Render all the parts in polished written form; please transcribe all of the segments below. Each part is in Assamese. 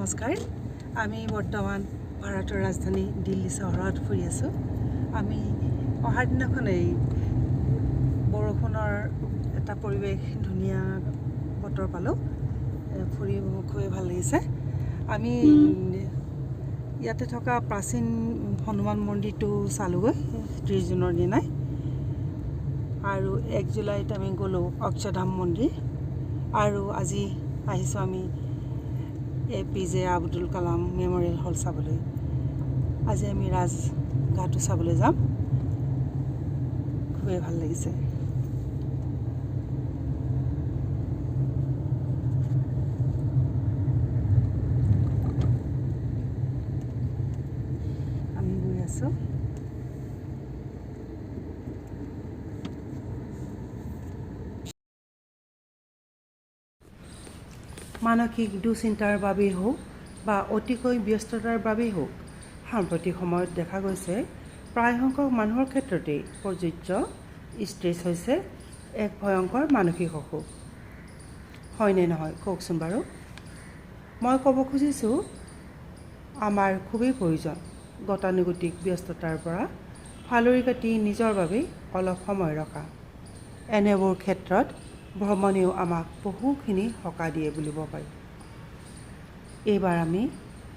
নমস্কাৰ আমি বৰ্তমান ভাৰতৰ ৰাজধানী দিল্লী চহৰত ফুৰি আছোঁ আমি অহাৰ দিনাখন এই বৰষুণৰ এটা পৰিৱেশ ধুনীয়া বতৰ পালোঁ ফুৰি খুবেই ভাল লাগিছে আমি ইয়াতে থকা প্ৰাচীন হনুমান মন্দিৰটো চালোগৈ 30 জুনৰ দিনাই আৰু 1 জুলাইত আমি গ'লো অকচৰধ মন্দিৰ আৰু আজি আহিছোঁ আমি APJ আব্দুল কালাম মেমৰিয়েল হল চাবলৈ আজি আমি ৰাজঘাটটো চাবলৈ যাম খুবেই ভাল লাগিছে আমি গৈ আছোঁ মানসিক দুশ্চিন্তাৰ বাবেই হোক বা অতিকৈ ব্যস্ততাৰ বাবেই হোক সাম্প্ৰতিক সময়ত দেখা গৈছে প্ৰায়সংখ্যক মানুহৰ ক্ষেত্ৰতেই প্ৰযোজ্য ষ্ট্ৰেছ হৈছে এক ভয়ংকৰ মানসিক অসুখ হয়নে নহয় কওকচোন বাৰু মই ক'ব খুজিছোঁ আমাৰ খুবেই প্ৰয়োজন গতানুগতিক ব্যস্ততাৰ পৰা ফালৰি কাটি নিজৰ বাবে অলপ সময় ৰখা এনেবোৰ ক্ষেত্ৰত ভ্ৰমণেও আমাক বহুখিনি সকাহ দিয়ে বুলিব পাৰি এইবাৰ আমি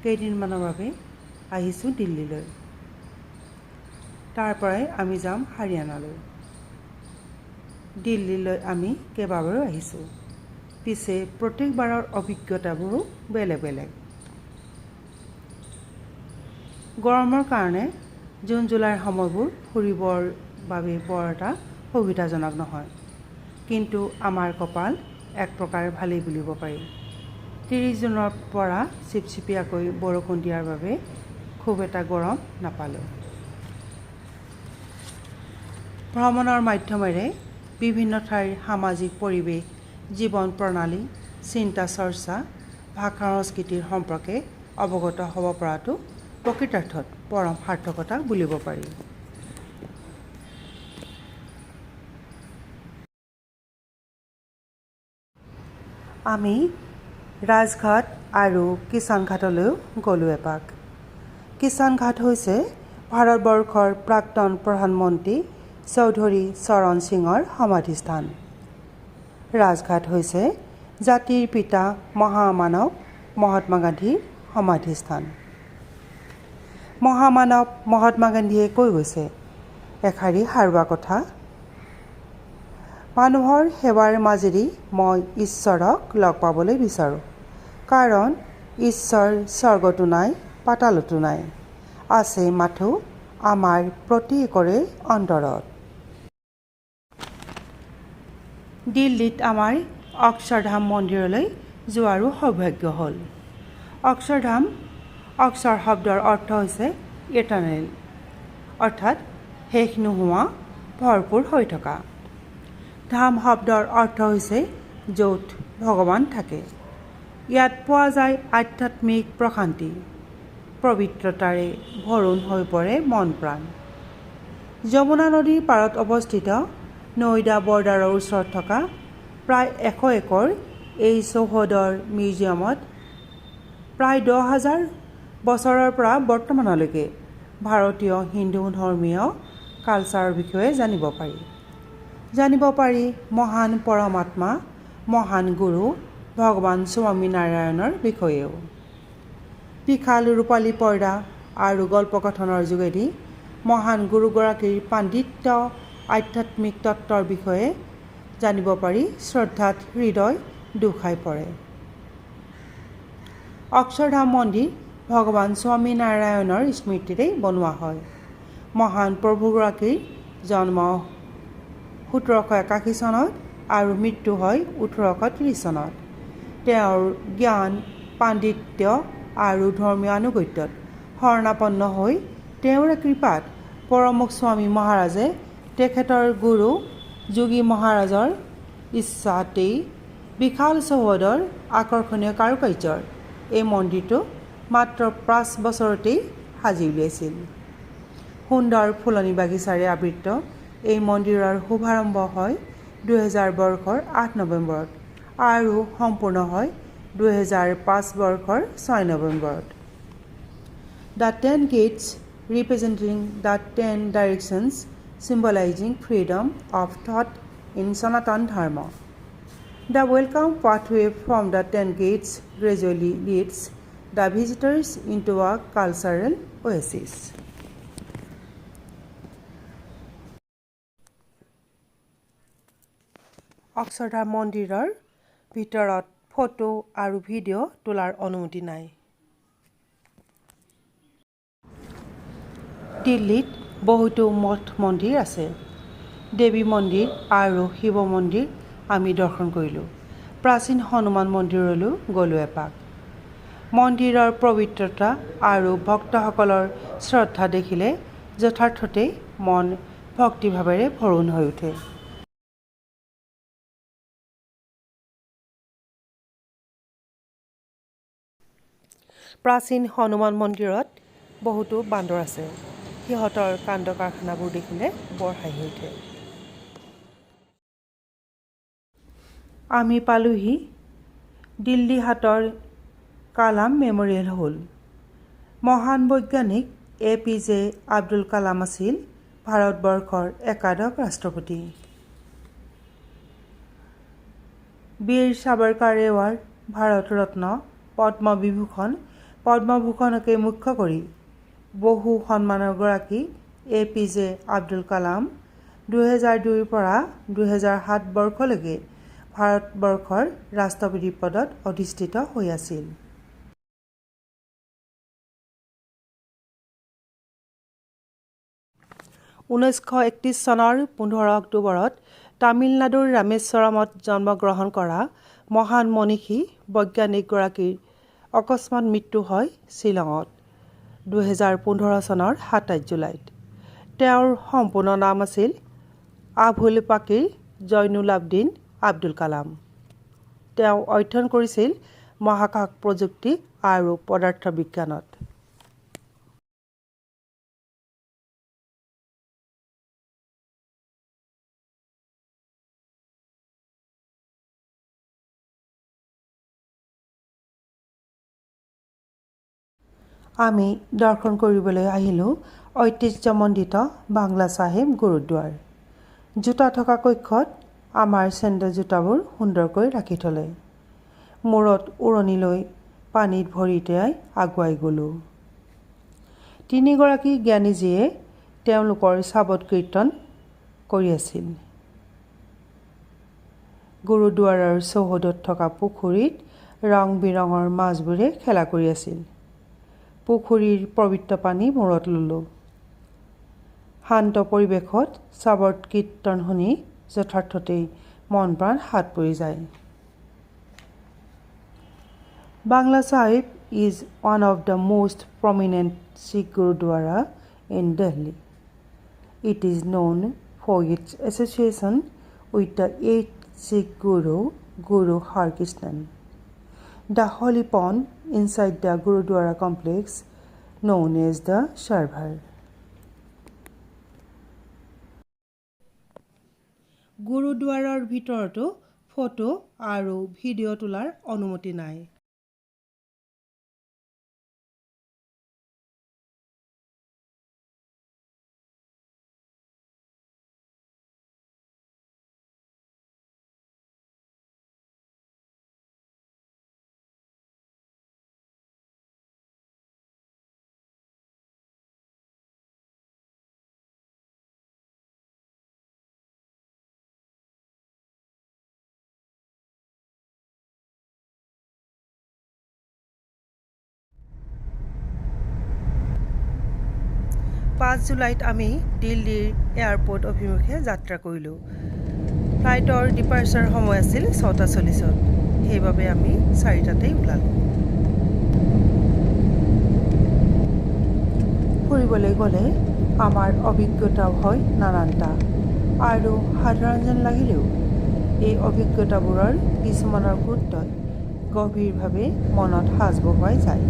কেইদিনমানৰ বাবে আহিছোঁ দিল্লীলৈ তাৰ পৰাই আমি যাম হাৰিয়ানালৈ দিল্লীলৈ আমি কেইবাবাৰো আহিছোঁ পিছে প্ৰত্যেকবাৰৰ অভিজ্ঞতাবোৰো বেলেগ বেলেগ গৰমৰ কাৰণে জুন জুলাইৰ সময়বোৰ ফুৰিবৰ বাবে বৰ এটা সুবিধাজনক নহয় কিন্তু আমাৰ কপাল এক প্ৰকাৰ ভালেই বুলিব পাৰি 30 জুনৰ পৰা চিপচিপিয়াকৈ বৰষুণ দিয়াৰ বাবে খুব এটা গৰম নাপালোঁ ভ্ৰমণৰ মাধ্যমেৰে বিভিন্ন ঠাইৰ সামাজিক পৰিৱেশ জীৱন প্ৰণালী চিন্তা চৰ্চা ভাষা সংস্কৃতিৰ সম্পৰ্কে অৱগত হ'ব পৰাটো প্ৰকৃতাৰ্থত পৰম সাৰ্থকতা বুলিব পাৰি আমি ৰাজঘাট আৰু কিষাণ ঘাটলৈও গ'লোঁ এপাক কিষাণ ঘাট হৈছে ভাৰতবৰ্ষৰ প্ৰাক্তন প্ৰধানমন্ত্ৰী চৌধুৰী চৰণ সিঙৰ সমাধিস্থান ৰাজঘাট হৈছে জাতিৰ পিতা মহামানৱ মহাত্মা গান্ধীৰ সমাধিস্থান মহামানৱ মহাত্মা গান্ধীয়ে কৈ গৈছে এষাৰি সাৰুৱা কথা মানুহৰ সেৱাৰ মাজেদি মই ঈশ্বৰক লগ পাবলৈ বিচাৰোঁ কাৰণ ঈশ্বৰ স্বৰ্গতো নাই পাতালতো নাই আছে মাথো আমাৰ প্ৰত্যেকৰে অন্তৰত দিল্লীত আমাৰ অকচৰধাম মন্দিৰলৈ যোৱাৰো সৌভাগ্য হ'ল অকচৰ শব্দৰ অৰ্থ হৈছে ইটাৰনেল অৰ্থাৎ শেষ নোহোৱা ভৰপূৰ হৈ থকা ধাম শব্দৰ অৰ্থ হৈছে য'ত ভগৱান থাকে ইয়াত পোৱা যায় আধ্যাত্মিক প্ৰশান্তি পবিত্ৰতাৰে ভৰণ হৈ পৰে মন প্ৰাণ যমুনা নদীৰ পাৰত অৱস্থিত নৈদা বৰ্ডাৰৰ ওচৰত থকা প্ৰায় 100 একৰ এই চৌহদৰ মিউজিয়ামত প্ৰায় 10,000 বছৰৰ পৰা বৰ্তমানলৈকে ভাৰতীয় হিন্দু ধৰ্মীয় কালচাৰৰ বিষয়ে জানিব পাৰি মহান পৰমাত্মা মহান গুৰু ভগৱান স্বামী নাৰায়ণৰ বিষয়েও বিশাল ৰূপালী পৰ্দা আৰু গল্পকথনৰ যোগেদি মহান গুৰুগৰাকীৰ পাণ্ডিত্য আধ্যাত্মিক তত্ত্বৰ বিষয়ে জানিব পাৰি শ্ৰদ্ধাত হৃদয় দুখাই পৰে অকচৰধাম মন্দিৰ ভগৱান স্বামী নাৰায়ণৰ স্মৃতিতেই বনোৱা হয় মহান প্ৰভুগৰাকীৰ জন্ম 1781 চনত আৰু মৃত্যু হয় 1830 চনত তেওঁৰ জ্ঞান পাণ্ডিত্য আৰু ধৰ্মীয় আনুগত্যত শৰণাপন্ন হৈ তেওঁৰে কৃপাত পৰমুখ স্বামী মহাৰাজে তেখেতৰ গুৰু যোগী মহাৰাজৰ ইচ্ছাতেই বিশাল চৌহদৰ আকৰ্ষণীয় কাৰুকাৰ্যৰ এই মন্দিৰটো মাত্ৰ 5 বছৰতেই সাজি উলিয়াইছিল সুন্দৰ ফুলনি বাগিচাৰে আবৃত এই মন্দিৰৰ শুভাৰম্ভ হয় 2000 বৰ্ষৰ 8 নৱেম্বৰত আৰু সম্পূৰ্ণ হয় 2005 বৰ্ষৰ 6 নৱেম্বৰত। The 10 gates representing the 10 directions symbolizing freedom of thought in Sanatan Dharma. The welcome pathway from the 10 gates gradually leads the visitors into a cultural oasis. অকচৰধ মন্দিৰৰ ভিতৰত ফটো আৰু ভিডিঅ' তোলাৰ অনুমতি নাই। দিল্লীত বহুতো মঠ মন্দিৰ আছে। দেৱী মন্দিৰ আৰু শিৱ মন্দিৰ আমি দৰ্শন কৰিলোঁ। প্ৰাচীন হনুমান মন্দিৰলৈও গ'লোঁ এপাক। মন্দিৰৰ পবিত্ৰতা আৰু ভক্তসকলৰ শ্ৰদ্ধা দেখিলে যথাৰ্থতেই মন ভক্তিভাৱেৰে ভৰোণ হৈ উঠে। প্ৰাচীন হনুমান মন্দিৰত বহুতো বান্দৰ আছে। সিহঁতৰ কাণ্ড কাৰখানাবোৰ দেখিলে বৰ হাঁহি উঠে। আমি পালোহি দিল্লী হাটৰ কালাম মেমৰিয়েল হল। মহান বৈজ্ঞানিক APJ আব্দুল কালাম আছিল ভাৰতবৰ্ষৰ একাদশ ৰাষ্ট্ৰপতি। বীৰ সাবৰকাৰ এৱাৰ্ড, ভাৰত ৰত্ন, পদ্মভূষণকে মুখ্য কৰি বহু সন্মানৰ গৰাকী APJ আব্দুল কালাম 2002 পৰা 2007 বৰ্ষলৈকে ভাৰতবৰ্ষৰ ৰাষ্ট্ৰপতি পদত অধিষ্ঠিত হৈ আছিল। (1931 চনৰ 15 অক্টোবৰত তামিলনাডুৰ ৰামেশ্বৰমত জন্মগ্ৰহণ কৰা মহান মনীষী বৈজ্ঞানিকগৰাকীৰ অকস্মাৎ মৃত্যু হয় শ্বিলঙত 2015 চনৰ 27 জুলাইত। তেওঁৰ সম্পূৰ্ণ নাম আছিল আবুল পাকিৰ জৈনুল আবদিন আব্দুল কালাম। তেওঁ অধ্যয়ন কৰিছিল মহাকাশ প্ৰযুক্তি আৰু পদাৰ্থ বিজ্ঞানত। আমি দৰ্শন কৰিবলৈ আহিলোঁ ঐতিহ্যমণ্ডিত বাংলা চাহেব গুৰুদ্বাৰ। জোতা থকা কক্ষত আমাৰ চেণ্ডেল জোতাবোৰ সুন্দৰকৈ ৰাখি থলে। মূৰত উৰণি লৈ পানীত ভৰি তিয়াই আগুৱাই গ'লোঁ। তিনিগৰাকী জ্ঞানীজীয়ে তেওঁলোকৰ চাবত কীৰ্তন কৰি আছিল। গুৰুদ্বাৰৰ চৌহদত থকা পুখুৰীত ৰং বিৰঙৰ মাছবোৰে খেলা কৰি আছিল। পুখুৰীৰ পবিত্ৰ পানী মূৰত ল'লোঁ। শান্ত পৰিৱেশত চাবত কীৰ্তন শুনি যথাৰ্থতেই মন প্ৰাণ হাত পৰি যায়। Bangla Sahib is one of the most prominent Sikh Gurudwara in Delhi. It is known for its association with the 8th Sikh Guru, Guru Har Krishnan. The holy pond inside the Gurudwara complex known as the Sarvar. গুৰুদ্বাৰৰ ভিতৰতো ফটো আৰু ভিডিঅ' তোলাৰ অনুমতি নাই। জুলাইত আমি দিল্লীৰ এয়াৰপোৰ্ট অভিমুখে যাত্ৰা কৰিলোঁ। ফ্লাইটৰ ডিপাৰ্চাৰ সময় আছিল 6:40। সেইবাবে আমি 4টাতেই ওলালোঁ। ফুৰিবলৈ গ'লে আমাৰ অভিজ্ঞতাও হয় নানানটা, আৰু সাধাৰণ যেন লাগিলেও এই অভিজ্ঞতাবোৰৰ কিছুমানৰ গুৰুত্বই গভীৰভাৱে মনত সাজ বহুৱাই যায়।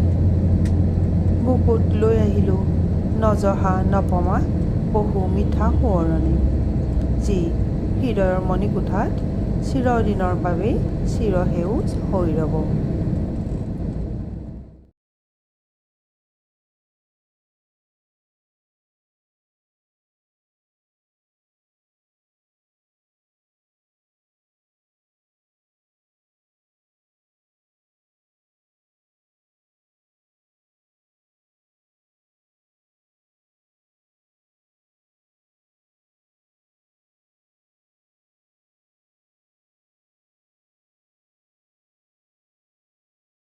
বুকুত লৈ আহিলোঁ নজহা নপমা বহু মিঠা সোঁৱৰণি, যি হৃদয়ৰ মণিকোঠাত চিৰদিনৰ বাবে চিৰসেউজ হৈ ৰ'ব।